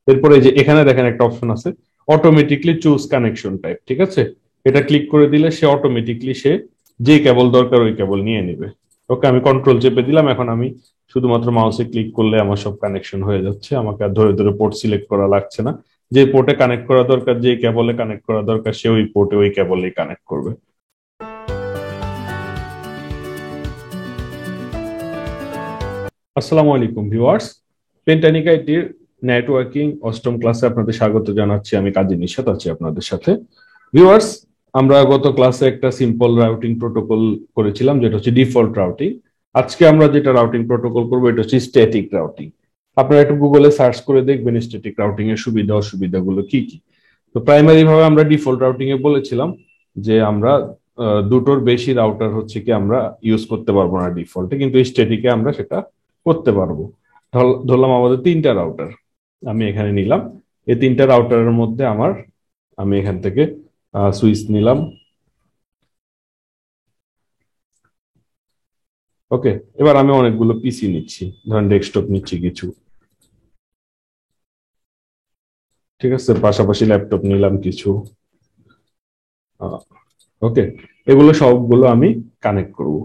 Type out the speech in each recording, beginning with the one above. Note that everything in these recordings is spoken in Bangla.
এরপরে যে এখানে দেখেন একটা অপশন আছে অটোমেটিকলি চুজ কানেকশন টাইপ, ঠিক আছে? এটা ক্লিক করে দিলে সে অটোমেটিকলি যে কেবল দরকার ওই কেবল নিয়ে নেবে। ওকে, আমি কন্ট্রোল চেপে দিলাম, এখন আমি শুধুমাত্র মাউসে ক্লিক করলে আমার সব কানেকশন হয়ে যাচ্ছে, আমাকে আর ধরে ধরে পোর্ট সিলেক্ট করা লাগছে না। যে পোর্টে কানেক্ট করা দরকার, যে কেবলে কানেক্ট করা দরকার, সে ওই পোর্টে ওই কেবলেই কানেক্ট করবে। আসসালামু আলাইকুম ভিউয়ার্স, পেন্টানিক আইটির নেটওয়ার্কিং অষ্টম ক্লাসে আপনাদের স্বাগত জানাচ্ছি। আমি কাজী নিশাত আছি আপনাদের সাথে। ভিউয়ার্স, আমরা গত ক্লাসে একটা সিম্পল রাউটিং প্রোটোকল করেছিলাম, যেটা হচ্ছে ডিফল্ট রাউটিং। আজকে আমরা যেটা রাউটিং প্রোটোকল করবো এটা হচ্ছে স্ট্যাটিক রাউটিং। আপনারা একটু গুগলে সার্চ করে দেখবেন স্ট্যাটিক রাউটিং এর সুবিধা অসুবিধাগুলো কি কি। তো প্রাইমারি ভাবে আমরা ডিফল্ট রাউটিং এ বলেছিলাম যে আমরা দুটোর বেশি রাউটার হচ্ছে কি আমরা ইউজ করতে পারবো না ডিফল্টে, কিন্তু স্ট্যাটিকে আমরা সেটা করতে পারবো। ধরলাম আমাদের তিনটা রাউটার আমি এখানে নিলাম। এই তিনটা রাউটারের মধ্যে আমি এখান থেকে সুইচ নিলাম। ওকে, এবার আমি অনেকগুলো পিসি নিচ্ছি, ধরেন ডেস্কটপ নিচ্ছি কিছু, ঠিক আছে, পাশাপাশি ল্যাপটপ নিলাম কিছু। ওকে, এগুলো সবগুলো আমি কানেক্ট করব।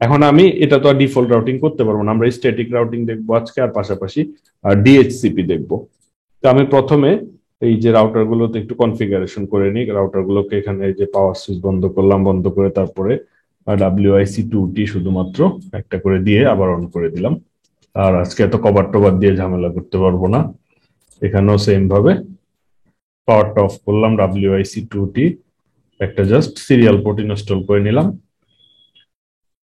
এখন আমি এটা তো আর ডিফল্ট রাউটিং করতে পারবো না, আমরা স্ট্যাটিক রাউটিং দেখবো আজকে, আর পাশাপাশি ডিএইচসিপি দেখবো। তো আমি প্রথমে এই যে রাউটার গুলোতে একটু কনফিগারেশন করে নিই। রাউটার গুলোকে এখানে এই যে পাওয়ার সুইচ বন্ধ করলাম, বন্ধ করে তারপরে WIC2T শুধুমাত্র একটা করে দিয়ে আবার অন করে দিলাম। আর আজকে এত কভার টভার দিয়ে ঝামেলা করতে পারবো না। এখানেও সেম ভাবে পাওয়ারটা অফ করলাম, WIC2T একটা জাস্ট সিরিয়াল পোর্ট ইনস্টল করে নিলাম,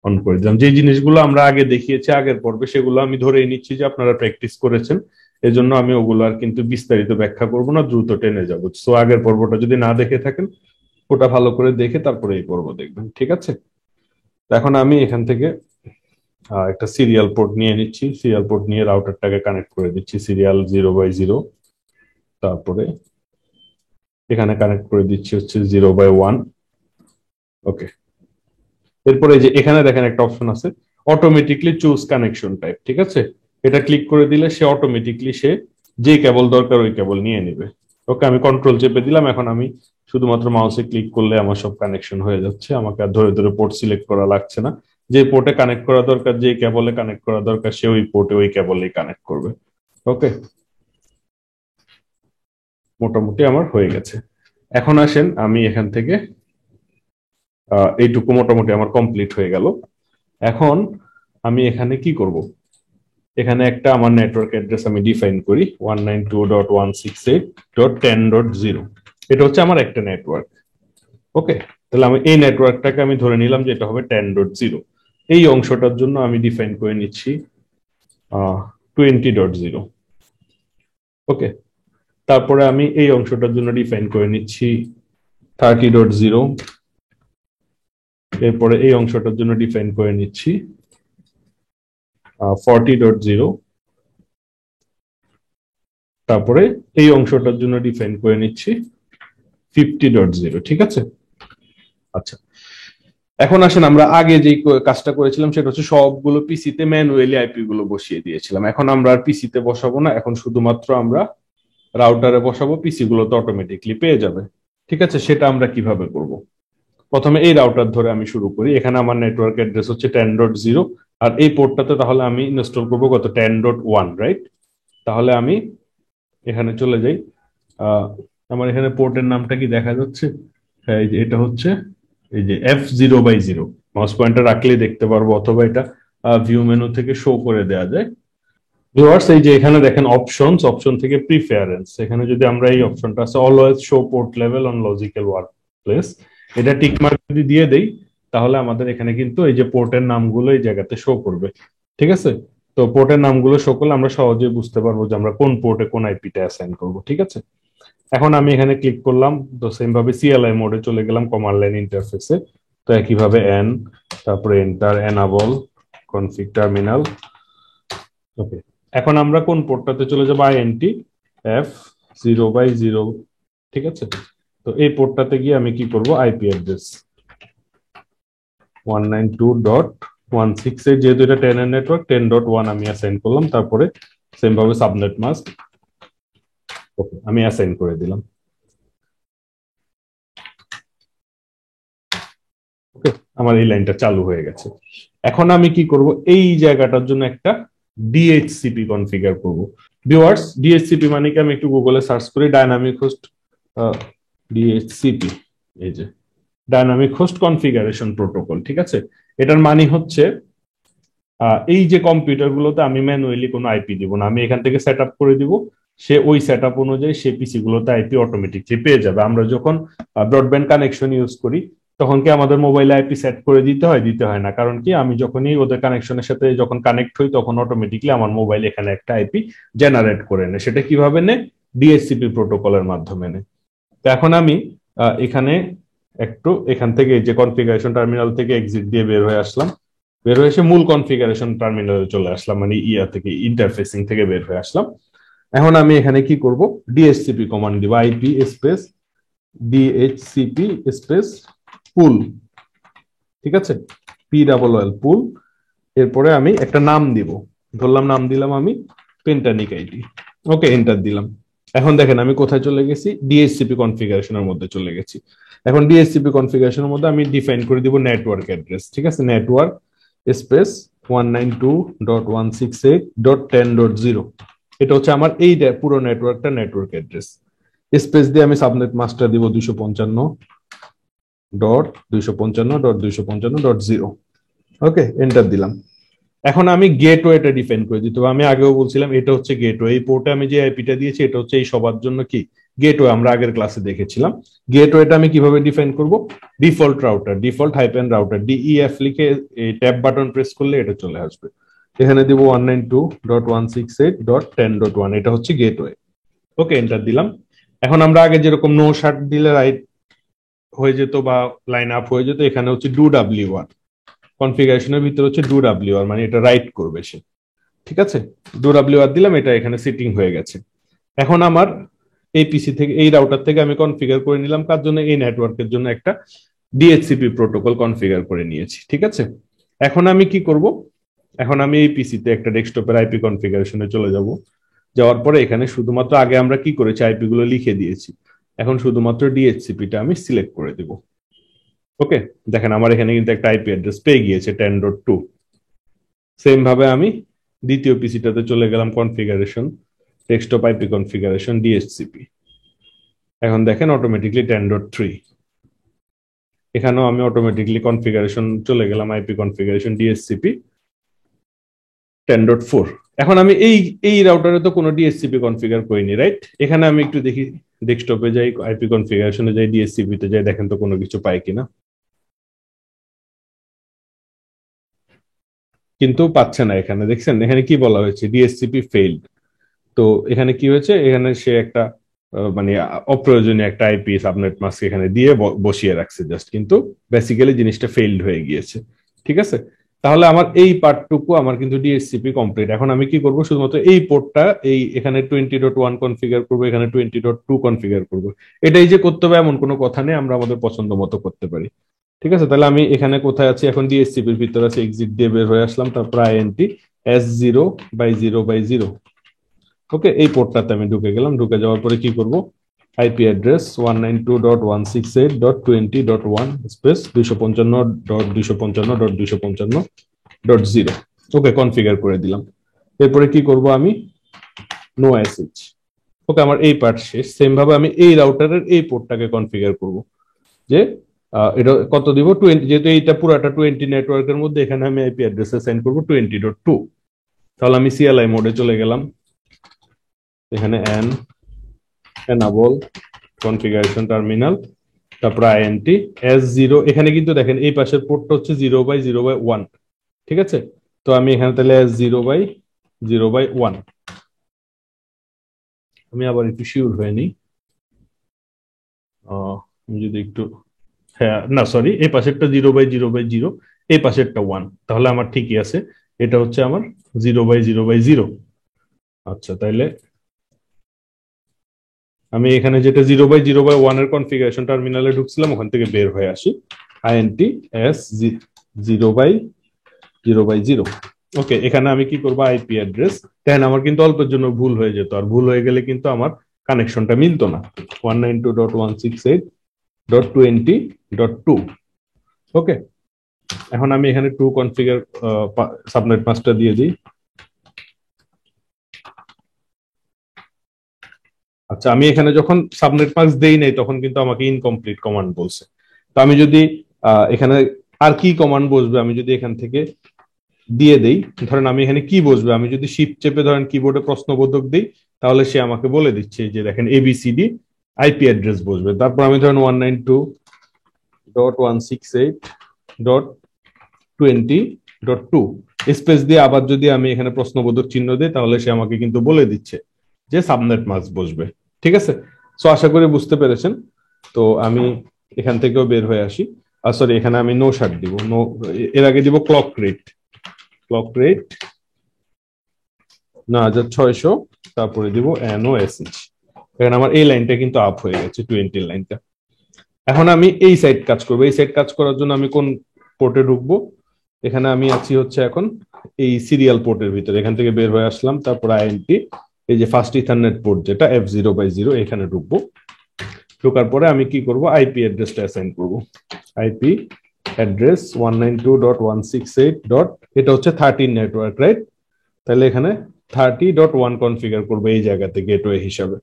অন করে দিলাম। যে জিনিসগুলো আমরা আগে দেখিয়েছি আগের পর্বে, সেগুলো আমি ধরেই নিচ্ছি যে আপনারা প্র্যাকটিস করেছেন, এজন্য আমি ওগুলো আর কিন্তু বিস্তারিত ব্যাখ্যা করব না, দ্রুত টেনে যাবো। সো আগের পর্বটা যদি না দেখে থাকেন, ওটা ভালো করে দেখে তারপরে এই পর্ব দেখবেন, ঠিক আছে? এখন আমি এখান থেকে একটা সিরিয়াল পোর্ট নিয়ে নিচ্ছি, সিরিয়াল পোর্ট নিয়ে রাউটারটাকে কানেক্ট করে দিচ্ছি সিরিয়াল 0/0। তারপরে এখানে কানেক্ট করে দিচ্ছি হচ্ছে 0/1। ওকে, এরপরে যে এখানে দেখেন একটা অপশন আছে অটোমেটিকলি চুজ কানেকশন টাইপ, ঠিক আছে? এটা ক্লিক করে দিলে সে যে কেবল দরকার ওই কেবল নিয়ে নেবে। ওকে, আমি কন্ট্রোল চেপে দিলাম, এখন আমি শুধুমাত্র মাউসে ক্লিক করলে আমার সব কানেকশন হয়ে যাচ্ছে, আমাকে আর ধরে ধরে পোর্ট সিলেক্ট করা লাগছে না। যে পোর্টে কানেক্ট করা দরকার, যে কেবলে কানেক্ট করা দরকার, সে ওই পোর্টে ওই কেবলেই কানেক্ট করবে। ওকে, মোটামুটি আমার হয়ে গেছে। এখন আসেন আমি এখান থেকে এইটুকু মোটামুটি আমার কমপ্লিট হয়ে গেল। এখন আমি এখানে কি করব? এখানে একটা আমার নেটওয়ার্ক অ্যাড্রেস আমি ডিফাইন করি 192.168.10.0। এটা হচ্ছে আমার একটা নেটওয়ার্ক। ওকে, তাহলে আমি এই নেটওয়ার্কটাকে আমি ধরে নিলাম যে এটা হবে 10.0। এই অংশটার জন্য আমি ডিফাইন করে নিচ্ছি 20.0। ওকে, তারপরে আমি এই অংশটার জন্য ডিফাইন করে নিচ্ছি 30.0। এরপরে এই অংশটার জন্য ডিফাইন করে নিচ্ছি 40.0। তারপরে এই অংশটার জন্য ডিফাইন করে নিচ্ছি 50.0, ঠিক আছে? আচ্ছা, এখন আসেন আমরা আগে যে কাজটা করেছিলাম সেটা হচ্ছে সবগুলো পিসিতে ম্যানুয়ালি আইপি গুলো বসিয়ে দিয়েছিলাম। এখন আমরা আর পিসিতে বসাবো না, এখন শুধুমাত্র আমরা রাউটারে বসাবো, পিসি গুলো তো অটোমেটিকলি পেয়ে যাবে। ঠিক আছে, সেটা আমরা কিভাবে করব? প্রথমে এই রাউটার ধরে আমি শুরু করি। এখানে আমার নেটওয়ার্ক অ্যাড্রেস হচ্ছে 10.0, আর এই পোর্টটাতে তাহলে আমি ইনস্টল করবো কত 10.1, রাইট? তাহলে আমি এখানে চলে যাই। আমার এখানে পোর্টের নামটা কি দেখা যাচ্ছে? হ্যাঁ, এই যে এটা হচ্ছে এই যে F0/0। মাউস পয়েন্টার রাখলেই দেখতে পারবো, অথবা এটা ভিউ মেনু থেকে শো করে দেওয়া যায়। ভিউয়ার্স, এই যে এখানে দেখেন অপশনস, অপশন থেকে প্রিফারেন্স, এখানে যদি আমরা এই অপশনটা আছে always show port level on logical work place, এটা টিক মার্ক যদি দিয়ে দেই, তাহলে আমাদের এখানে কিন্তু এই যে পোর্টের নামগুলো এই জায়গাতে শো করবে। ঠিক আছে, তো পোর্টের নামগুলো শো করলে আমরা সহজেই বুঝতে পারবো যে আমরা কোন পোর্টে কোন আইপিটা অ্যাসাইন করবো। ঠিক আছে, এখন আমি এখানে ক্লিক করলাম, তো সেম ভাবে CLI মোডে চলে গেলাম, কমান্ড লাইন ইন্টারফেসে। তো একইভাবে এন, তারপরে এন্টার, এনাবল কনফিগ টার্মিনাল। ওকে, এখন আমরা কোন পোর্টটাতে চলে যাবো? INT F0/0। ঠিক আছে, তো এই পোর্টটাতে গিয়ে আমি কি করব? আইপি অ্যাড্রেস 192.168, যেহেতু এটা 10 এর নেটওয়ার্ক, 10.1 আমি অ্যাসাইন করলাম। তারপরে সেম ভাবে সাবনেট মাস্ক আমি অ্যাসাইন করে দিলাম। ওকে, আমার এই লাইনটা চালু হয়ে গেছে। এখন আমি কি করব, এই জায়গাটার জন্য একটা ডিএইচসিপি কনফিগার করব। ভিউয়ার্স, ডিএইচসিপি মানে কি, আমি একটু গুগলে সার্চ করি, ডাইনামিক হোস্ট ডিএইচসিপি, এই যে ডাইনামিক হোস্ট কনফিগারেশন প্রোটোকল। ঠিক আছে, এটার মানে হচ্ছে এই যে কম্পিউটার গুলোতে আমি ম্যানুয়ালি কোনো আইপি দিব না, আমি এখান থেকে সেট আপ করে দিব, সে ওই সেট আপ অনুযায়ী সে পিসি গুলোতে আইপি অটোমেটিকলি পেয়ে যাবে। আমরা যখন ব্রডব্যান্ড কানেকশন ইউজ করি তখন কি আমাদের মোবাইলে আইপি সেট করে দিতে হয়? দিতে হয় না। কারণ কি, আমি যখনই ওদের কানেকশনের সাথে যখন কানেক্ট হই তখন অটোমেটিকলি আমার মোবাইল এখানে একটা আইপি জেনারেট করে নেয়। সেটা কিভাবে নেয়? ডিএসসিপি প্রোটোকলের মাধ্যমে নেয়। তো এখন আমি এখানে একটু এখান থেকে যে কনফিগারেশন টার্মিনাল থেকে এক্সিট দিয়ে বের হয়ে আসলাম, বের হয়ে এসে মূল কনফিগারেশন টার্মিনালে চলে আসলাম, মানে ইয়া থেকে ইন্টারফেসিং থেকে বের হয়ে আসলাম। এখন আমি এখানে কি করব, ডিএসসিপি কমান্ড দিব, আইপি স্পেস ডিএইচসিপি স্পেস পুল। ঠিক আছে, PWL পুল। এরপরে আমি একটা নাম দিব, ধরলাম নাম দিলাম আমি পেন্টানিক আইডি। ওকে, এন্টার দিলাম। এখন দেখেন আমি কোথায় চলে গেছি, ডিএইচসিপি কনফিগারেশনের মধ্যে চলে গেছি। এখন ডিএইচসিপি কনফিগারেশনের মধ্যে আমি ডিফাইন করে দিব নেটওয়ার্ক অ্যাড্রেস। ঠিক আছে, নেটওয়ার্ক স্পেস 192.168.10.0, এটা হচ্ছে আমার এই পুরো নেটওয়ার্কটা নেটওয়ার্ক অ্যাড্রেস। স্পেস দিয়ে আমি সাবনেট মাস্টার দিব 255.255.255.0। ওকে, এন্টার দিলাম। এখন আমি গেটওয়েটা ডিফাইন করে দিতে হবে। আমি আগেও বলছিলাম এটা হচ্ছে গেটওয়ে। এই পোর্টে আমি যে আইপিটা দিয়েছি এটা হচ্ছে এই সবার জন্য কি গেটওয়ে, আমরা আগের ক্লাসে দেখেছিলাম। গেটওয়েটা আমি কিভাবে ডিফাইন করব, default router, default hyphen router, DEF লিখে এই ট্যাব বাটন প্রেস করলে এটা চলে আসবে। এখানে দিব 192.168.10.1, এটা হচ্ছে গেটওয়ে। ওকে, এন্টার দিলাম। এখন আমরা আগে যেরকম নো শার্ট দিলে রাইট হয়ে যেত বা লাইন আপ হয়ে যেত, এখানে হচ্ছে ডু ডাব্লিউআর কনফিগারেশনের ভিতরে হচ্ছে ডু ডাব্লিউআর, মানে এটা রাইট করবে সে। ঠিক আছে, ডু ডাব্লিউআর দিলাম, এটা এখানে সিটিং হয়ে গেছে। এখন আমার এই পিসি থেকে, এই রাউটার থেকে আমি কনফিগার করে নিলাম কার জন্য, এই নেটওয়ার্কের জন্য একটা ডিএইচসিপি প্রোটোকল কনফিগার করে নিয়েছি। ঠিক আছে, এখন আমি কি করব, এখন আমি এই পিসিতে একটা ডেস্কটপের আইপি কনফিগারেশনে চলে যাব। যাওয়ার পরে এখানে শুধুমাত্র আগে আমরা কি করেছি, আইপি গুলো লিখে দিয়েছি, এখন শুধুমাত্র ডিএইচসিপিটা আমি সিলেক্ট করে দিব। ওকে, দেখেন আমার এখানে কিন্তু একটা আইপি অ্যাড্রেস পেয়ে গিয়েছে 10.2। সেম ভাবে আমি দ্বিতীয় পিসিটাতে চলে গেলাম, configuration, desktop IP configuration, DHCP. এখন দেখেন অটোমেটিকলি 10.3। এখানেও আমি অটোমেটিকলি কনফিগারেশন চলে গেলাম, আইপি কনফিগারেশন ডিএইচসিপি 10.4। এখন আমি এই রাউটারে তো কোনো ডিএইচসিপি কনফিগার করিনি, রাইট? এখানে আমি একটু দেখি, ডেস্কটপে যাই, আইপি কনফিগারেশনে যাই, ডিএইচসিপি তে যাই, দেখেন তো কোনো কিছু পাই কিনা। কিন্তু পাচ্ছে না। এখানে দেখছেন, এখানে কি বলা হয়েছে, ডিএসসিপি ফেইল্ড। তো এখানে কি হয়েছে, এখানে সে একটা মানে অপ্রয়োজনীয় একটা আইপি সাবনেট মাস্ক এখানে দিয়ে বসিয়ে রাখছে জাস্ট, কিন্তু বেসিক্যালি জিনিসটা ফেইল্ড হয়ে গিয়েছে। ঠিক আছে, তাহলে আমার এই পার্টটুকু আমার কিন্তু ডিএসসিপি কমপ্লিট। এখন আমি কি করব, শুধুমাত্র এই পোর্টটা এই এখানে 20.1 কনফিগার করবো, এখানে 20.2 কনফিগার করবো। এটাই যে করতে হবে এমন কোনো কথা নেই, আমরা আমাদের পছন্দ মতো করতে পারি। ঠিক আছে, তাহলে আমি এখানে কোথায় আছি, এখন ডিএসসিপির ভিতরে আছে, এক্সিট দিয়ে বের হয়ে আসলাম, তারপর আইএনটি S0/0/0। ওকে, এই পোর্টটাতে আমি ঢুকে গেলাম। ঢুকে যাওয়ার পরে কি করব, আইপি অ্যাড্রেস 192.168.20.1 স্পেস 255.255.255.0। ওকে, কনফিগার করে দিলাম। এরপরে কি করব, আমি নো এসএইচ। ওকে, আমার এই পার্ট শেষ। সেম ভাবে আমি এই রাউটারের এই পোর্টটাকে কনফিগার করব, যে এটা কত দিব, 20, যেহেতু এইটা পুরাটা 20 নেটওয়ার্কের মধ্যে, এখানে আমি আইপি অ্যাড্রেস সেন্ড করব 20.2। তাহলে আমি সিএলআই মোডে চলে গেলাম, এখানে enable কনফিগারেশন টার্মিনাল, তারপর আইএনটি S0। এখানে কিন্তু দেখেন এই পাশের পোর্টটা হচ্ছে 0/0/1। ঠিক আছে, তো আমি এখানে তাহলে S0/0/1। আমি আবার একটু শিওর হয়ে নিই, আমি যদি একটু, হ্যাঁ না সরি, এই পাশেরটা 0/0/0, এই পাশেরটা 1, তাহলে আমার ঠিকই আছে। এটা হচ্ছে আমার 0/0/0। আচ্ছা, তাইলে আমি এখানে যেটা 0/0/1 এর কনফিগারেশন টার্মিনালে ঢুকছিলাম, ওখান থেকে বের হয়ে আসি, আইএনটি S0/0/0। ওকে, এখানে আমি কি করবো, আইপি অ্যাড্রেস। দেখেন আমার কিন্তু অল্পের জন্য ভুল হয়ে যেত, আর ভুল হয়ে গেলে কিন্তু আমার কানেকশনটা মিলতো না 192.168.20.2। ওকে, এখন আমি এখানে 2 কনফিগার সাবনেট মাস্কটা দিয়ে দিই। আচ্ছা, আমি এখানে যখন সাবনেট মাস্ক দেই নাই তখন কিন্তু আমাকে ইনকমপ্লিট কমান্ড বলছে। তো আমি যদি এখানে আর কি কমান্ড বসবে আমি যদি এখান থেকে দিয়ে দেই, ধরেন আমি এখানে কি বসবে, আমি যদি শিফট চেপে ধরেন কিবোর্ডে প্রশ্নবোধক দিই তাহলে সে আমাকে বলে দিচ্ছে যে দেখেন এবিসিডি আইপি অ্যাড্রেস বসবে। তারপর আমি ধরেন 192.168.20.2 স্পেস দিয়ে আবার যদি আমি এখানে প্রশ্নবোধক চিহ্ন দিই তাহলে সে আমাকে কিন্তু বলে দিচ্ছে যে সাবনেট মাস্ক বসবে। ঠিক আছে, সো আশা করি বুঝতে পেরেছেন। তো আমি এখান থেকেও বের হয়ে আসি। সরি, এখানে আমি নো শার্ট দিব, নো, এর আগে দিব ক্লক রেট 9600, তারপরে দিব NOSH। এখানে আমার এই লাইনটা কিন্তু আপ হয়ে গেছে 20 লাইনটা। এখন আমি এই সাইড কাজ করবো। এই সাইড কাজ করার জন্য আমি কোন পোর্টে ঢুকবো? এখানে আমি আছি হচ্ছে এখন এই সিরিয়াল পোর্টের ভিতরে, এখান থেকে বের হয়ে আসলাম, তারপর আইএনটি এই যে ফার্স্ট ইথারনেট পোর্ট যেটা F0/0 এখানে ঢুকবো। ঢোকার পরে আমি কি করব, আইপি অ্যাড্রেসটা অ্যাসাইন করব। IP address 192.168. এটা হচ্ছে 13 নেটওয়ার্ক, রাইট? তাহলে এখানে 30.1 কনফিগার করবো এই জায়গাতে গেটওয়ে হিসাবে।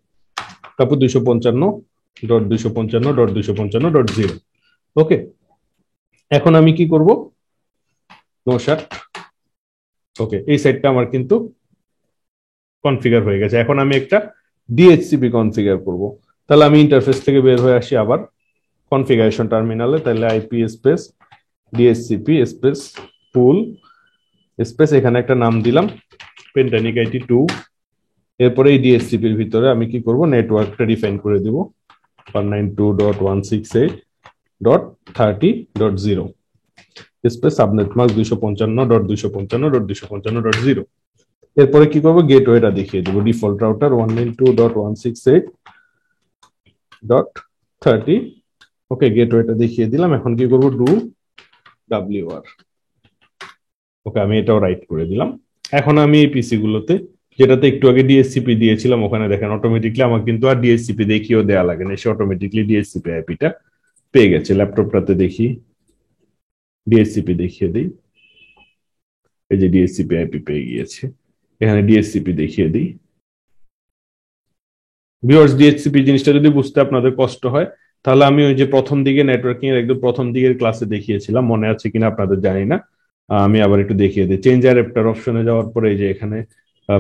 তারপর 255.255.255.0। ওকে, এখন আমি কি করব, নো শাট। ওকে, এই সাইডটা আমার কিন্তু কনফিগার হয়ে গেছে। এখন আমি একটা ডিএইচসিপি কনফিগার করব। তাহলে আমি ইন্টারফেস থেকে বের হয়ে আসি আবার কনফিগারেশন টার্মিনালে। তাহলে IP space DHCP space pool space এখানে একটা নাম দিলাম পেন্টানিক আইটি 2। এরপরে এই ডিএসসিপির ভিতরে আমি কি করব, নেটওয়ার্কটা ডিফাইন করে দিব 192.168.30.0 স্পেস সাবনেট মাস্ক 255.255.255.0। এরপরে কি করব, গেটওয়েটা দেখিয়ে দেব, ডিফল্ট রাউটার 192.168.30। ওকে, গেটওয়েটা দেখিয়ে দিলাম। এখন কি করব, ডু WR। ওকে, আমি এটাও রাইট করে দিলাম। এখন আমি এই পিসি গুলোতে যেটাতে একটু আগে ডিএসসিপি দিয়েছিলাম ওখানে দেখেন অটোমেটিকলি আমার কিন্তু আর ডিএসসিপি দেখিয়েও দেওয়া লাগে না, সে অটোমেটিকলি ডিএসসিপি আইপিটা পেয়ে গেছে। ল্যাপটপটাতে দেখি, ডিএসসিপি দেখিয়ে দিই, এই যে ডিএসসিপি আইপি পেয়ে গিয়েছে। এখানে ডিএসসিপি দেখিয়ে দিই। ভিউয়ার্স, ডিএসসিপি জিনিসটা যদি বুঝতে আপনাদের কষ্ট হয় তাহলে আমি ওই যে প্রথম দিকে নেটওয়ার্কিং এর একদম প্রথম দিকের ক্লাসে দেখিয়েছিলাম, মনে আছে কিনা আপনাদের জানি না। আমি আবার একটু দেখিয়ে দিই। চেঞ্জ অ্যাডাপ্টার অপশনে যাওয়ার পরে এই যে এখানে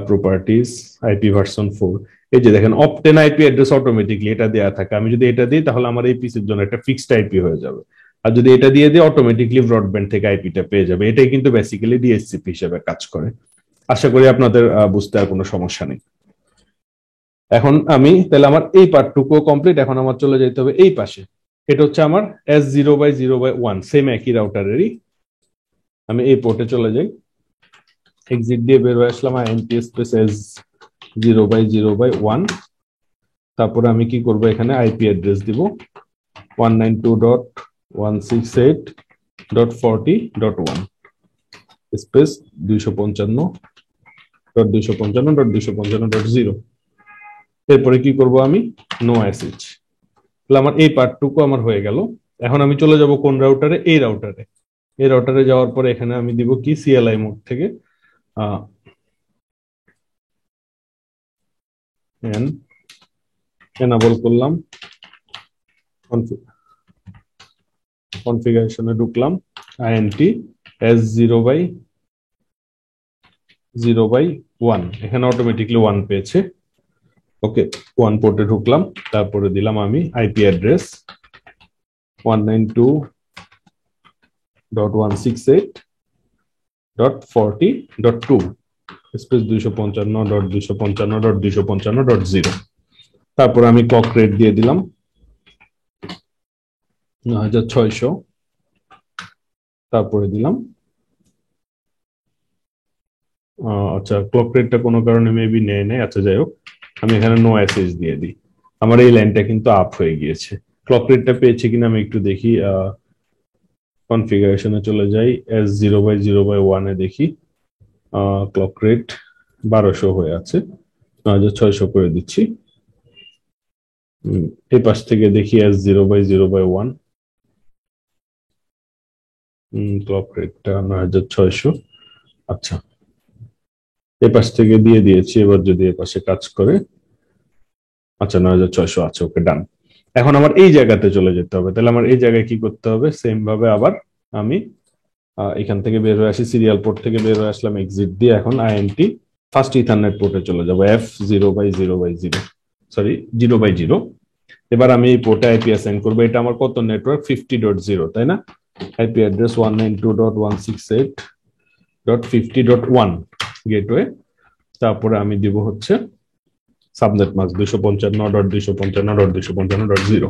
প্রপার্টিজ আইপি ভার্সন 4, এই যে দেখেন অপটেন আইপি অ্যাড্রেস অটোমেটিকলি এটা দেওয়া থাকে। আমি যদি এটা দিই তাহলে আমার এই পিসির জন্য একটা ফিক্সড আইপি হয়ে যাবে, আর যদি এটা দিয়ে দিই অটোমেটিকলি ব্রডব্যান্ড থেকে আইপিটা পেয়ে যাবে। এটাই কিন্তু বেসিক্যালি ডিএসসিপি হিসেবে কাজ করে। আশা করি আপনাদের বুঝতে আর কোনো সমস্যা নেই। এখন আমি তাহলে আমার এই পার্টটুকু কমপ্লিট। এখন আমার চলে যেতে হবে এই পাশে, এটা হচ্ছে আমার S0/0/1 সেম একই রাউটারেরই। আমি এই পোর্টে চলে যাই, এক্সিট দিয়ে বের হয়ে আসলাম, INT স্পেস S0/0/1। তারপরে আমি কি করব, এখানে আইপি অ্যাড্রেস দিব 192.168.40.1 স্পেস 255.255.255.0। এরপরে কি করব, আমি নো এসএইচ। তাহলে আমার এই পার্টটুকু আমার হয়ে গেল। এখন আমি চলে যাব কোন রাউটারে, এই রাউটারে যাওয়ার পরে এখানে আমি দিব কি, সিএলআই মোড থেকে এনাবল করলাম, কনফিগারেশনে ঢুকলাম, INT S0/0/1 এখানে অটোমেটিকলি 1 পেয়েছে। ওকে, 1 পোর্টে ঢুকলাম, তারপরে দিলাম আমি আইপি অ্যাড্রেস 192.168.40.2 স্পেস 255.255.255.0। তারপর আমি ক্লক রেট দিয়ে দিলাম 9600। তারপরে দিলাম আচ্ছা, ক্লক রেটটা কোনো কারণে মেবি নেয় নাই। আচ্ছা, যাই হোক, আমি এখানে নো এসএইচ দিয়ে দিই। আমার এই লাইনটা কিন্তু আপ হয়ে গিয়েছে। ক্লক রেটটা পেয়েছে কিনা আমি একটু দেখি, কনফিগারেশনে চলে যাই, S0/0/1 এ দেখি ক্লক রেট 1200 হয়ে আছে, 9600 করে দিচ্ছি। এই পাশ থেকে দেখি S0/0/1, ক্লক রেটটা 9600। আচ্ছা, এই পাশ থেকে দিয়ে দিয়েছি, এবার যদি এ পাশে কাজ করে, আচ্ছা 9600 আছে, ওকে ডান। এখন আমার এই জায়গাতে চলে যেতে হবে, তাহলে আমার এই জায়গায় কি করতে হবে, সেম ভাবে আবার আমি এখান থেকে বের হয়ে আসি, সিরিয়াল পোর্ট থেকে বের হয়ে আসলাম এক্সিট দিয়ে, এখন INT ফার্স্ট ইথারনেট পোর্টে চলে যাবো, F0/0/0, সরি 0/0। এবার আমি এই পোর্টে আইপি অ্যাসাইন করবো, এটা আমার কত নেটওয়ার্ক, 50.0, তাই না? আইপি অ্যাড্রেস 192.168.50.1 গেটওয়ে, তারপরে আমি দিব হচ্ছে সাবনেট মাস্ক 255.255.255.0,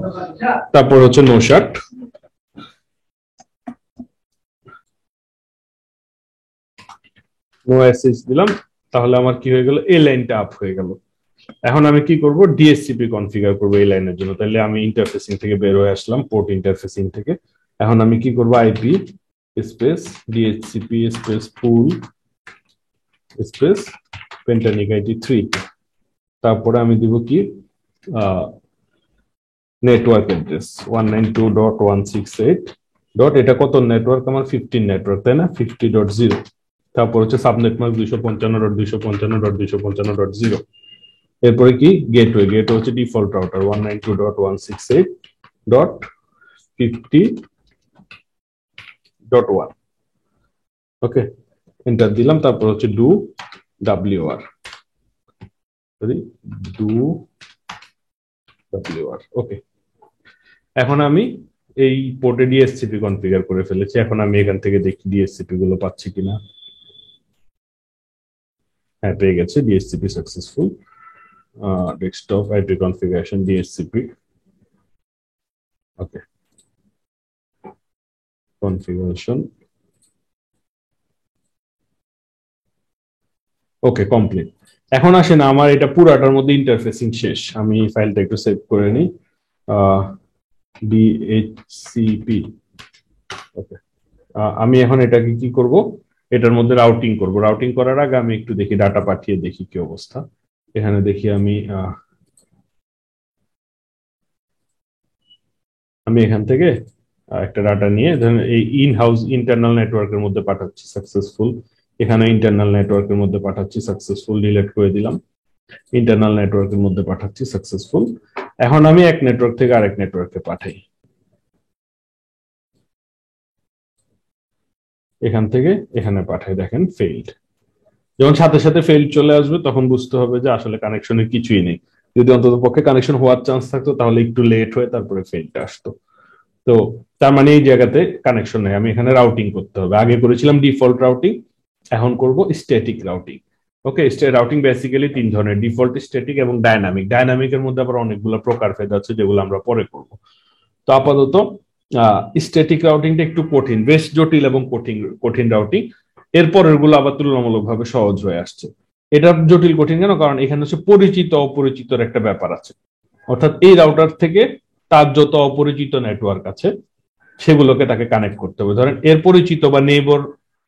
তারপর হচ্ছে নো শাট, নো এসএস দিলাম, তাহলে আমার কি হয়ে গেল, এই লাইনটা আপ হয়ে গেল। এখন আমি কি করব, ডিএসসিপি কনফিগার করবো এই লাইনের জন্য, তাহলে আমি ইন্টারফেসিং থেকে বের হয়ে আসলাম, পোর্ট ইন্টারফেসিং থেকে। এখন আমি কি করব, IP space DSCP space pool space পেন্টানিক আইটি 3, তারপরে আমি দিব কি নেটওয়ার্ক অ্যাড্রেস 192.168. এটা কত নেটওয়ার্ক, আমার 15 নেটওয়ার্ক, তাই না? 50.0। তারপর হচ্ছে সাবনেট মাস্ক 255.255.255.0। এরপরে কি গেটওয়ে, হচ্ছে ডিফল্ট রাউটার 192.168.50.1। ওকে, এন্টার দিলাম, তারপর হচ্ছে ডু WR, ওকে। এখন আমি এই পোর্টে ডিএসসিপি কনফিগার করে ফেলেছি, এখন আমি এখান থেকে দেখি ডিএসসিপি গুলো পাচ্ছি কিনা। হ্যাঁ, পেয়ে গেছে, DHCP successful, desktop IP configuration DHCP, okay, configuration, okay, complete. এখন আসেন, আমার এটা পুরাটার মধ্যে ইন্টারফেসিং শেষ, আমি ফাইলটা একটু সেভ করে নিই, ডিএইচসিপি, ওকে। আমি এখন এটাকে কি করব, এটার মধ্যে রাউটিং করব। রাউটিং করার আগে আমি একটু দেখি, ডাটা পাঠিয়ে দেখি কি অবস্থা। এখানে দেখি আমি এখান থেকে একটা ডাটা নিয়ে ধরেন এই ইন হাউস ইন্টারনাল নেটওয়ার্কের মধ্যে পাঠাচ্ছি, সাকসেসফুল। এখানে ইন্টারনাল নেটওয়ার্কের মধ্যে পাঠাচ্ছি, সাকসেসফুল, ডিলিট করে দিলাম। ইন্টারনাল নেটওয়ার্কের মধ্যে পাঠাচ্ছি, সাকসেসফুল। এখন আমি এক নেটওয়ার্ক থেকে আরেক নেটওয়ার্কে পাঠাই, এখান থেকে এখানে পাঠাই, দেখেন ফেইল্ড। যখন সাথে সাথে ফেইল্ড চলে আসবে তখন বুঝতে হবে যে আসলে কানেকশনের কিছুই নেই। যদি অন্তত পক্ষে কানেকশন হওয়ার চান্স থাকতো তাহলে একটু লেট হয়ে তারপরে ফেইল্ডটা আসতো। তো তার মানে এই জায়গাতে কানেকশন নেই, আমি এখানে রাউটিং করতে হবে। আগে করেছিলাম ডিফল্ট রাউটিং, এখন করব স্ট্যাটিক রাউটিং। ওকে, রাউটিং বেসিক্যালি তিন ধরনের, ডিফল্ট, স্ট্যাটিক এবং ডায়নামিক। ডায়নামিকের মধ্যে আবার অনেকগুলো প্রকারভেদ আছে যেগুলো আমরা পরে করব। তো আপাতত স্ট্যাটিক রাউটিংটা একটু কঠিন, বেশ জটিল এবং কঠিন রাউটিং। এরপরের গুলো আবার তুলনামূলকভাবে সহজ হয়ে আসছে। এটা জটিল কঠিন কেন, কারণ এখানে হচ্ছে পরিচিত অপরিচিতর একটা ব্যাপার আছে। অর্থাৎ এই রাউটার থেকে তার যত অপরিচিত নেটওয়ার্ক আছে সেগুলোকে তাকে কানেক্ট করতে হবে। ধরেন এর পরিচিত বা নেইবর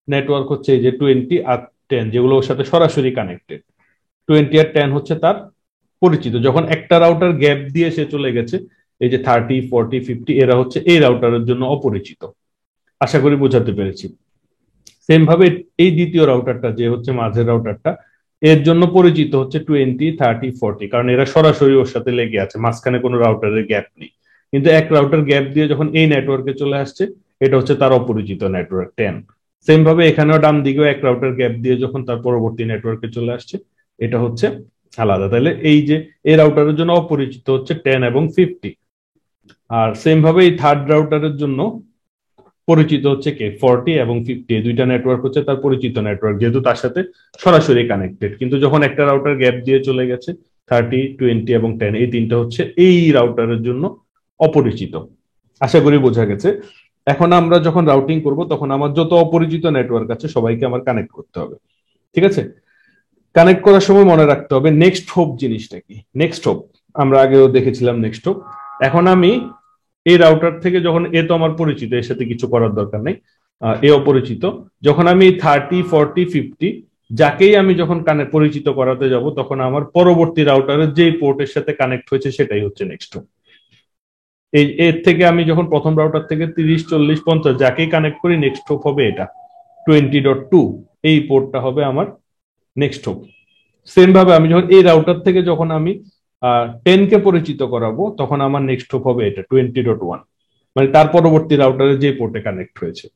নেটওয়ার্ক হচ্ছে এই যে 20 আর 10, যেগুলো ওর সাথে সরাসরি কানেক্টেড। 20 আর 10 হচ্ছে তার পরিচিত। যখন একটা রাউটার গ্যাপ দিয়ে সে চলে গেছে, এই যে 30, 40, 50, এরা হচ্ছে এই রাউটারের জন্য অপরিচিত। আশা করি বোঝাতে পেরেছি। সেম ভাবে এই দ্বিতীয় রাউটারটা যে হচ্ছে মাঝের রাউটারটা, এর জন্য পরিচিত হচ্ছে 20, 30, 40, কারণ এরা সরাসরি ওর সাথে লেগে আছে, মাঝখানে কোনো রাউটারের গ্যাপ নেই। কিন্তু এক রাউটার গ্যাপ দিয়ে যখন এই নেটওয়ার্কে চলে আসছে, এটা হচ্ছে তার অপরিচিত নেটওয়ার্ক 10। সেম ভাবে এখানেও ডান দিকেও এক রাউটার গ্যাপ দিয়ে যখন তার পরবর্তী নেটওয়ার্কে চলে আসছে, এটা হচ্ছে আলাদা। তাহলে এই যে এই রাউটারের জন্য অপরিচিত হচ্ছে 10 এবং 50। আর সেম ভাবে এই থার্ড রাউটারের জন্য পরিচিত হচ্ছে কে, 40 এবং 50। এই দুইটা নেটওয়ার্ক হচ্ছে তার পরিচিত নেটওয়ার্ক, যেহেতু তার সাথে সরাসরি কানেক্টেড। কিন্তু যখন একটা রাউটার গ্যাপ দিয়ে চলে গেছে, 30, 20 এবং 10, এই তিনটা হচ্ছে এই রাউটারের জন্য অপরিচিত। আশা করি বোঝা গেছে। এখন আমরা যখন রাউটিং করব তখন আমার যত অপরিচিত নেটওয়ার্ক আছে সবাইকে আমার কানেক্ট করতে হবে, ঠিক আছে? কানেক্ট করার সময় মনে রাখতে হবে নেক্সট হোপ জিনিসটা কি। নেক্সট হোপ আমরা আগেও দেখেছিলাম নেক্সট হোপ। এখন আমি এই রাউটার থেকে যখন, এ তো আমার পরিচিত, এর সাথে কিছু করার দরকার নেই, এ অপরিচিত। যখন আমি 30, 40, 50 যাকেই আমি যখন পরিচিত করাতে যাব তখন আমার পরবর্তী রাউটারের যেই পোর্টের সাথে কানেক্ট হয়েছে সেটাই হচ্ছে নেক্সট হপ। এর থেকে আমি যখন প্রথম রাউটার থেকে 30, 40, 50 যাকেই কানেক্ট করি নেক্সট হপ হবে এটা 20.2, এই পোর্টটা হবে আমার নেক্সট হপ। সেম ভাবে আমি যখন এই রাউটার থেকে যখন আমি 10 কে পরিচিত করাবো তখন আমার নেক্সট হপ হবে এটা 20.1, মানে তার পরবর্তী রাউটারে যে পোর্টে কানেক্ট হয়েছে।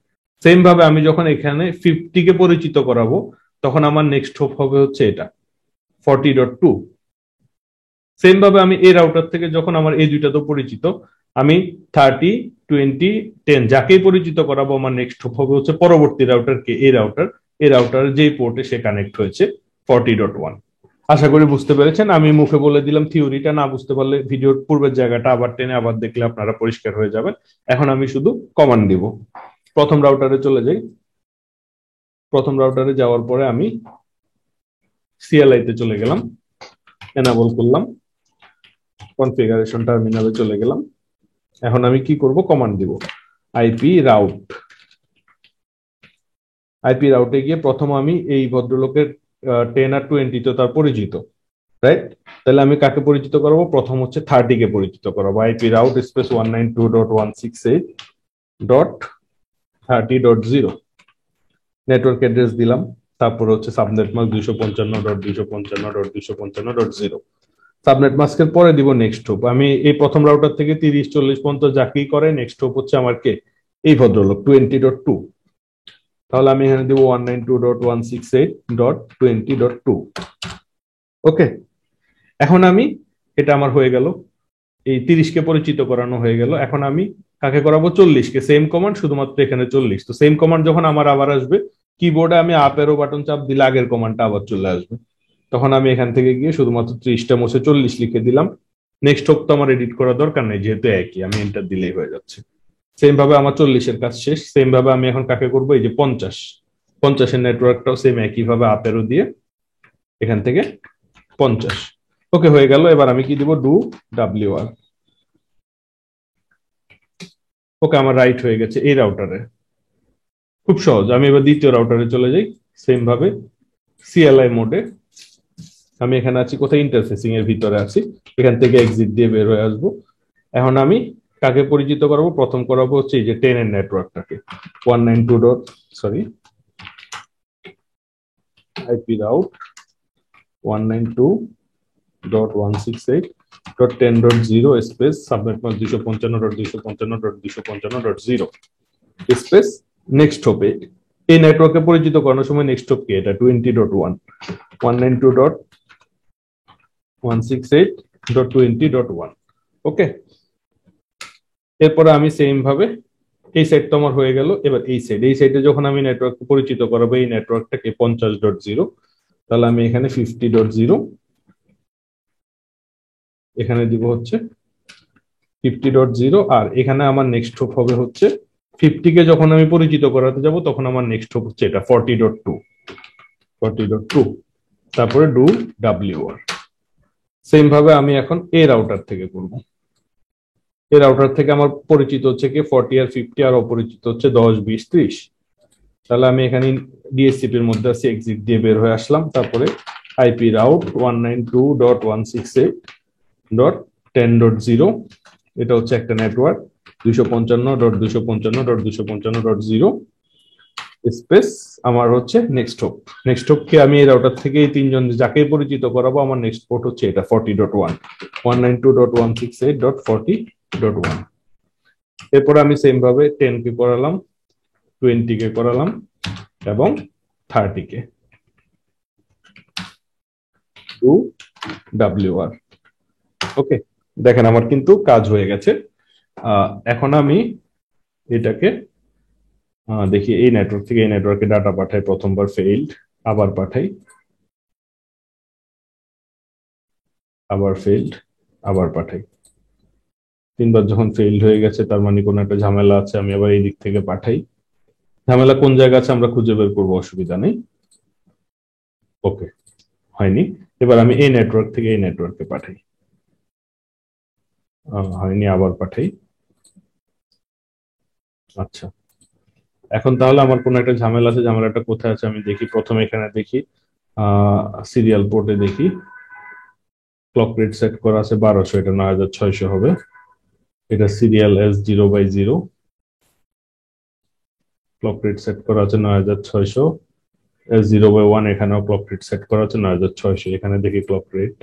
সেম ভাবে আমি যখন এখানে 50 কে পরিচিত করাবো তখন আমার নেক্সট হপ হবে হচ্ছে এটা 40.2। সেম ভাবে আমি এই রাউটার থেকে যখন আমার এই দুইটা তো পরিচিত, আমি 30, 20, 10 যাকেই পরিচিত করাবো আমার নেক্সট হপ হবে হচ্ছে পরবর্তী রাউটার কে এই রাউটার যেই পোর্টে সে কানেক্ট হয়েছে 40.1। আশা করি বুঝতে পেরেছেন। আমি মুখে বলে দিলাম থিওরিটা, না বুঝতে পারলে ভিডিওর পূর্বের জায়গাটা আবার টেনে আবার দেখলে আপনারা পরিষ্কার হয়ে যাবেন। এখন আমি শুধু কমান্ড দিব। প্রথম রাউটারে চলে যাই। প্রথম রাউটারে যাওয়ার পরে আমি সিএলআই তে চলে গেলাম, এনাবল করলাম, কনফিগারেশন টার্মিনালে চলে গেলাম। এখন আমি কি করব, কমান্ড দিব আইপি রাউট। আইপি রাউটে গিয়ে প্রথম আমি এই ভদ্রলোকের 10 আর 20 তো তার পরিচিত, রাইট? তাহলে আমি কাকে পরিচিত করাবো? প্রথম হচ্ছে 30 কে পরিচিত করাবো। IP route space 192.168.30.0 network address দিলাম, তারপর হচ্ছে সাবনেট মাস্ক 255.255.255.0। সাবনেট মাস্কের পরে দিব নেক্সট হোপ। আমি এই প্রথম রাউটার থেকে 30, 40, 50 যাকেই করে নেক্সট হোপ হচ্ছে আমার কে, এই ভদ্রলোক 20.2। তাহলে আমি এখানে দিব 192.168.20.2। ওকে, এখন আমি এটা আমার হয়ে গেল, এই 30 কে পরিচিত করানো হয়ে গেল। এখন আমি কাকে করাবো? 40 কে। সেম কমান্ড, শুধুমাত্র এখানে 40। তো সেম কমান্ড যখন আমার আবার আসবে, কিবোর্ডে আমি আপ এরো বাটন চাপ দিলে আগের কমান্ডটা আবার চলে আসবে। তখন আমি এখান থেকে গিয়ে শুধুমাত্র 30টা মুছে 40 লিখে দিলাম। নেক্সট হোপ তো আমার এডিট করার দরকার নেই, যেহেতু একই, আমি এন্টার দিলেই হয়ে যাচ্ছে। সেম ভাবে আমার 40-এর কাজ শেষ। সেম ভাবে আমি এখন কাকে করবো? এই যে 50-এর নেটওয়ার্কটাও সেম একই ভাবে আপ এরো দিয়ে এখান থেকে 50। ওকে, হয়ে গেল। এবার আমি কি দিব? Do WR। ওকে, আমার রাইট হয়ে গেছে এই রাউটারে। খুব সহজ। আমি এবার দ্বিতীয় রাউটারে চলে যাই। সেম ভাবে সিএলআই মোডে আমি এখানে আছি, কোথায়? ইন্টারফেসিং এর ভিতরে আছি। এখান থেকে এক্সিট দিয়ে বের হয়ে আসবো। এখন আমি কাকে পরিচিত করাবো? প্রথম করাবো হচ্ছে এই যে 10 এর নেটওয়ার্কটাকে। 192 dot sorry IP route 192.168.10.0 space subnet mask 255.255.255.0 space next হোপে। এই নেটওয়ার্কে পরিচিত করানোর সময় নেক্সট হোপ কি? এটা 20.1 192.168.20.1। ওকে, এরপরে আমি সেম ভাবে এই সাইড তো আমার হয়ে গেল। এবার এই সাইডে যখন আমি নেটওয়ার্ক পরিচিত করাবো এই নেটওয়ার্কটাকে 50.0, তাহলে আমি এখানে 50.0 এখানে দিব হচ্ছে 50.0। আর এখানে আমার নেক্সট হোপ হবে হচ্ছে 50 কে যখন আমি পরিচিত করাতে যাব তখন আমার নেক্সট হোপ হচ্ছে এটা 40.2। তারপরে ডু WR। সেম ভাবে আমি এখন এই রাউটার থেকে করব। এই রাউটার থেকে আমার পরিচিত হচ্ছে কি 40 আর 50, আর অপরিচিত হচ্ছে 10, 20, 30। তাহলে আমি এখানে ডিএসসিপির মধ্যে আছি, এক্সিট দিয়ে বের হয়ে আসলাম। তারপরে আইপি রাউট 192.168.10.0, এটা হচ্ছে একটা নেটওয়ার্ক। 255.255.255.0 স্পেস আমার হচ্ছে নেক্সট হোপ। নেক্সট হোপ কে আমি এই রাউটার থেকে এই তিনজন যাকে পরিচিত করাবো, আমার নেক্সট পোর্ট হচ্ছে এটা 40.1 192.168.40.1। এরপর আমি সেম ভাবে 10 কে করালাম, 20 কে করালাম এবং 30 কে। Two WR। ওকে, দেখেন আমার কিন্তু কাজ হয়ে গেছে। এখন আমি এটাকে দেখি এই নেটওয়ার্ক থেকে এই নেটওয়ার্কে ডাটা পাঠাই, প্রথমবার ফেইল্ড, আবার পাঠাই, আবার ফেইল্ড, আবার পাঠাই। 3বার যখন ফেইল্ড হয়ে গেছে তার মানে কোনো একটা ঝামেলা আছে, আমি আবার এই দিক থেকে পাঠাই। ঝামেলা কোন জায়গা আছে আমরা খুঁজে বের করবো, অসুবিধা নেই। ওকে, হয়নি। এবার আমি এই নেটওয়ার্ক থেকে এই নেটওয়ার্কে পাঠাই, হয়নি, আবার পাঠাই। আচ্ছা, এখন তাহলে আমার কোনো একটা ঝামেলা আছে, ঝামেলাটা কোথায় আছে আমি দেখি। প্রথমে এখানে দেখি সিরিয়াল পোর্টে দেখি ক্লক রেট সেট করা আছে 1200, এটা 9600 হবে। এটা serial S0/0, clock rate set করা আছে 9600। S0/1 এখানেও ক্লক রেট সেট করা আছে 9600, এখানে দেখি ক্লক রেট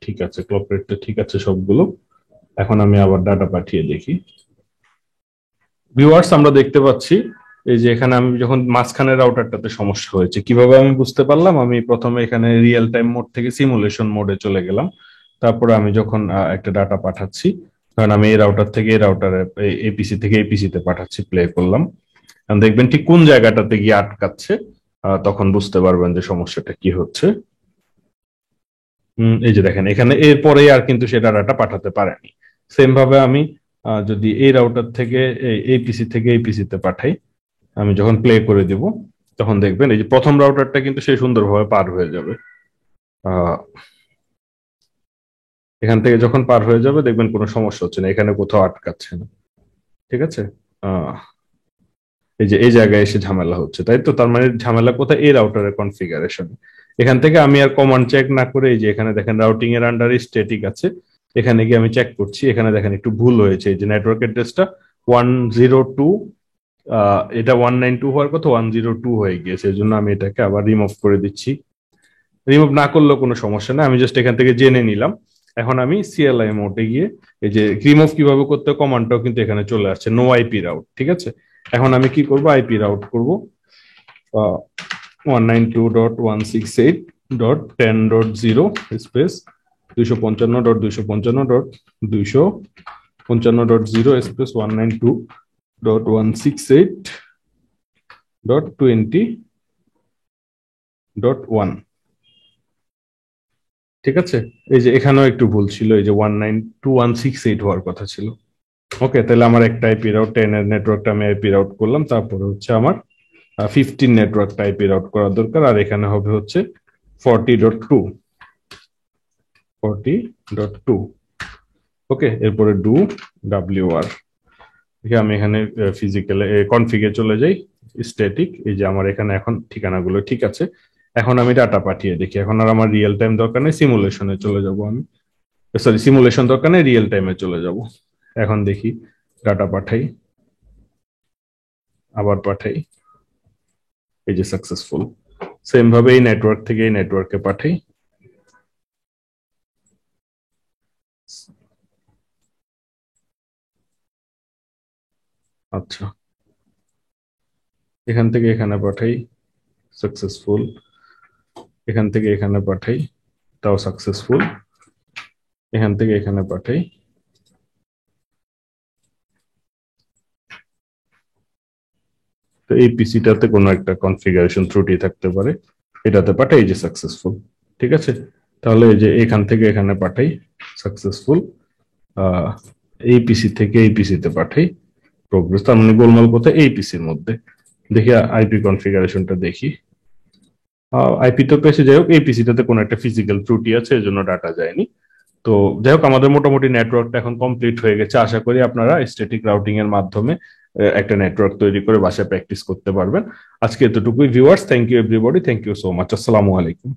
ঠিক আছে, ক্লক রেটটা ঠিক আছে সবগুলো। এখন আমি আবার ডাটা পাঠিয়ে দেখি। ভিউয়ার্স, আমরা দেখতে পাচ্ছি এই যে এখানে আমি যখন মাঝখানের রাউটারটাতে সমস্যা হয়েছে, কিভাবে আমি বুঝতে পারলাম, আমি প্রথমে এখানে রিয়েল টাইম মোড থেকে সিমুলেশন মোডে চলে গেলাম। তারপরে আমি যখন একটা ডাটা পাঠাচ্ছি, কারণ আমি এই রাউটার থেকে এই রাউটারে, এপিসি থেকে এপিসি তে পাঠাচ্ছি, প্লে করলাম, দেখবেন ঠিক কোন জায়গাটাতে গিয়ে আটকাচ্ছে, তখন বুঝতে পারবেন যে সমস্যাটা কি হচ্ছে। এই যে দেখেন এখানে এরপরে আর কিন্তু সে ডাটাটা পাঠাতে পারেনি। সেম ভাবে আমি যদি এই রাউটার থেকে এই পিসি থেকে এই পিসি তে পাঠাই, আমি যখন প্লে করে দিব, তখন দেখবেন এই যে প্রথম রাউটারটা কিন্তু সে সুন্দরভাবে পার হয়ে যাবে। এখান থেকে যখন পার হয়ে যাবে দেখবেন কোনো সমস্যা হচ্ছে না, এখানে কোথাও আটকাচ্ছে না। ঠিক আছে, এই যে এই জায়গায় এসে ঝামেলা হচ্ছে, তাই তো? তার মানে ঝামেলা কোথায়? এই রাউটারের কনফিগারেশন। এখান থেকে আমি আর কমান্ড চেক না করে, এই যে এখানে দেখেন রাউটিং এর আন্ডারে স্ট্যাটিক আছে, এখানে গিয়ে আমি চেক করছি, এখানে দেখেন একটু ভুল হয়েছে, এই যে নেটওয়ার্ক অ্যাড্রেসটা 102, এটা 192 হওয়ার কথা 102 হয়ে গিয়েছে, এই জন্য আমি এটাকে আবার রিমুভ করে দিচ্ছি। রিমুভ না করলেও কোনো সমস্যা না, আমি জাস্ট এখান থেকে জেনে নিলাম। এখন আমি সিএলআই মোডে গিয়ে এই যে রিমুভ কিভাবে করতে, কমান্ডটাও কিন্তু এখানে চলে আসছে, নো আইপি রাউট। ঠিক আছে, এখন আমি কি করব? আইপি রাউট করব 192.168.10.0 স্পেস 255.255.255.0 স্পেস 192.168.20.1। ঠিক আছে, এই যে এখানেও একটু ভুল ছিল, এই যে 192.168 হওয়ার কথা ছিল। ওকে, তাহলে আমার একটা আইপি রাউট 10 এর নেটওয়ার্কটা আমি আইপি রাউট করলাম, তারপরে হচ্ছে আমার 15 নেটওয়ার্কটা আইপি রাউট করার দরকার, আর এখানে হবে হচ্ছে 40.2। ওকে, এরপরে ডু WR। আমি এখানে ফিজিক্যাল কনফিগে চলে যাই, স্ট্যাটিক, এই যে আমার এখানে এখন ঠিকানাগুলো ঠিক আছে। এখন আমি ডাটা পাঠিয়ে দেখি, এখন আর আমার রিয়েল টাইম দরকার নেই, সিমুলেশনে চলে যাব আমি, সরি সিমুলেশন দরকার নেই, রিয়েল টাইমে চলে যাব। এখন দেখি ডাটা পাঠাই, আবার পাঠাই, এই যে সাকসেসফুল। সেম ভাবে এই নেটওয়ার্ক থেকে এই নেটওয়ার্কে পাঠাই, আচ্ছা, এখান থেকে এখানে পাঠাই, সাকসেসফুল। এখান থেকে এখানে পাঠাই, তাও সাকসেসফুল। এখান থেকে এখানে পাঠাই, তো এই পিসিটাতে কোনো একটা কনফিগারেশন ত্রুটি থাকতে পারে, এটাতে পাঠাই, এই যে সাকসেসফুল। ঠিক আছে, তাহলে এই যে এখান থেকে এখানে পাঠাই, সাকসেসফুল। এই পিসি থেকে এই পিসিতে পাঠাই, প্রোগ্রেস। তার মানে গোলমাল কোথায়? এই পিসির মধ্যে। দেখি আইপি কনফিগারেশনটা দেখি, আইপি তো পেয়েছে, যাই হোক এই পিসিটাতে কোনো একটা ফিজিক্যাল ত্রুটি আছে, এজন্য ডাটা যায়নি। তো যাই হোক, আমাদের মোটামুটি নেটওয়ার্কটা এখন কমপ্লিট হয়ে গেছে। আশা করি আপনারা স্ট্যাটিক রাউটিং এর মাধ্যমে একটা নেটওয়ার্ক তৈরি করে বাসায় প্র্যাকটিস করতে পারবেন। আজকে এতটুকুই viewers, thank you everybody, thank you so much, আসসালামু আলাইকুম।